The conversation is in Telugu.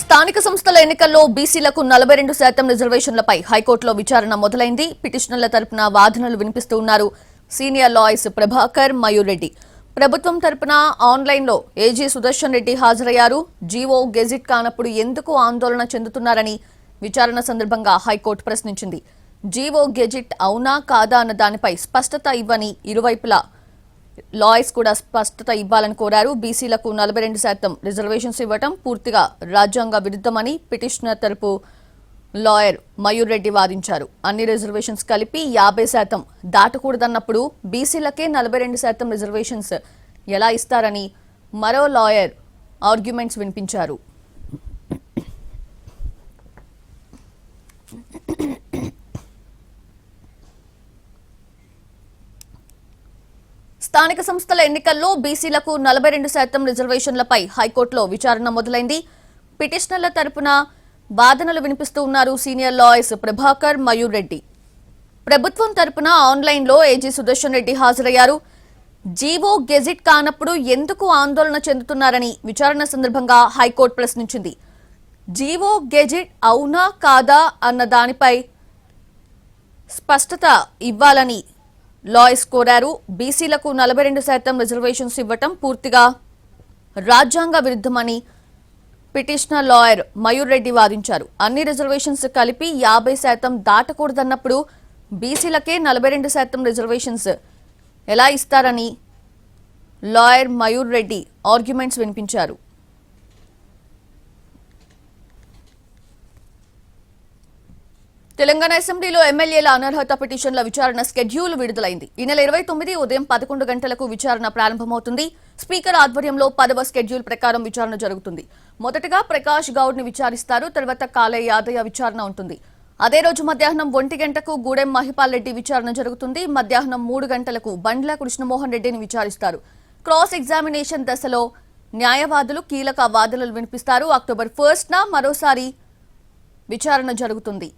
స్థానిక సంస్థల ఎన్నికల్లో బీసీలకు 42% రిజర్వేషన్లపై హైకోర్టులో విచారణ మొదలైంది. పిటిషనర్ల తరపున వాదనలు వినిపిస్తూ ఉన్నారు సీనియర్ లాయర్స్ ప్రభాకర్, మయూర్ రెడ్డి. ప్రభుత్వం తరపున ఆన్లైన్లో ఏజీ సుదర్శన్ రెడ్డి హాజరయ్యారు. జీవో గెజిట్ కానప్పుడు ఎందుకు ఆందోళన చెందుతున్నారని విచారణ సందర్భంగా హైకోర్టు ప్రశ్నించింది. జీవో గెజిట్ అవునా కాదా అన్న దానిపై స్పష్టత ఇవ్వని ఇరువైపులా లాయర్స్ కూడా స్పష్టత ఇవ్వాలని కోరారు. బీసీలకు 42% రిజర్వేషన్స్ ఇవ్వటం పూర్తిగా రాజ్యాంగ విరుద్ధమని పిటిషనర్ తరపు లాయర్ మయూర్ రెడ్డి వాదించారు. అన్ని రిజర్వేషన్స్ కలిపి 50% దాటకూడదన్నప్పుడు బీసీలకే 42% రిజర్వేషన్స్ ఎలా ఇస్తారని మరో లాయర్ ఆర్గ్యుమెంట్స్ వినిపించారు. స్థానిక సంస్థల ఎన్నికల్లో బీసీలకు 42% రిజర్వేషన్లపై హైకోర్టులో విచారణ మొదలైంది. పిటిషనర్ల తరపున వాదనలు వినిపిస్తూ ఉన్నారు సీనియర్ లాయర్స్ ప్రభాకర్, మయూర్ రెడ్డి. ప్రభుత్వం తరపున ఆన్లైన్లో ఏజీ సుదర్శన్ రెడ్డి హాజరయ్యారు. జీవో గెజిట్ కానప్పుడు ఎందుకు ఆందోళన చెందుతున్నారని విచారణ సందర్భంగా హైకోర్టు ప్రశ్నించింది. జీవో గెజిట్ అవునా కాదా అన్న దానిపై స్పష్టత ఇవ్వాలని లాయర్స్ కోరారు. బీసీలకు 42% రిజర్వేషన్స్ ఇవ్వటం పూర్తిగా రాజ్యాంగ విరుద్ధమని పిటిషనర్ లాయర్ మయూర్ రెడ్డి వాదించారు. అన్ని రిజర్వేషన్స్ కలిపి 50% దాటకూడదన్నప్పుడు బీసీలకే 42% రిజర్వేషన్స్ ఎలా ఇస్తారని లాయర్ మయూర్ రెడ్డి ఆర్గ్యుమెంట్స్ వినిపించారు. తెలంగాణ అసెంబ్లీలో ఎమ్మెల్యేల అనర్హత పిటిషన్ల విచారణ షెడ్యూల్ విడుదలైంది. ఈ నెల 29 ఉదయం 11 గంటలకు విచారణ ప్రారంభమవుతుంది. స్పీకర్ ఆధ్వర్యంలో 10వ షెడ్యూల్ ప్రకారం విచారణ జరుగుతుంది. మొదటగా ప్రకాష్ గౌడ్ ని విచారిస్తారు. తర్వాత కాలయ్య యాదయ్య విచారణ ఉంటుంది. అదే రోజు మధ్యాహ్నం 1 గంటకు గూడెం మహిపాల్ రెడ్డి విచారణ జరుగుతుంది. మధ్యాహ్నం 3 గంటలకు బండ్ల కృష్ణమోహన్ రెడ్డిని విచారిస్తారు. క్రాస్ ఎగ్జామినేషన్ దశలో న్యాయవాదులు కీలక వాదనలు వినిపిస్తారు. అక్టోబర్ 1న మరోసారి విచారణ జరుగుతుంది.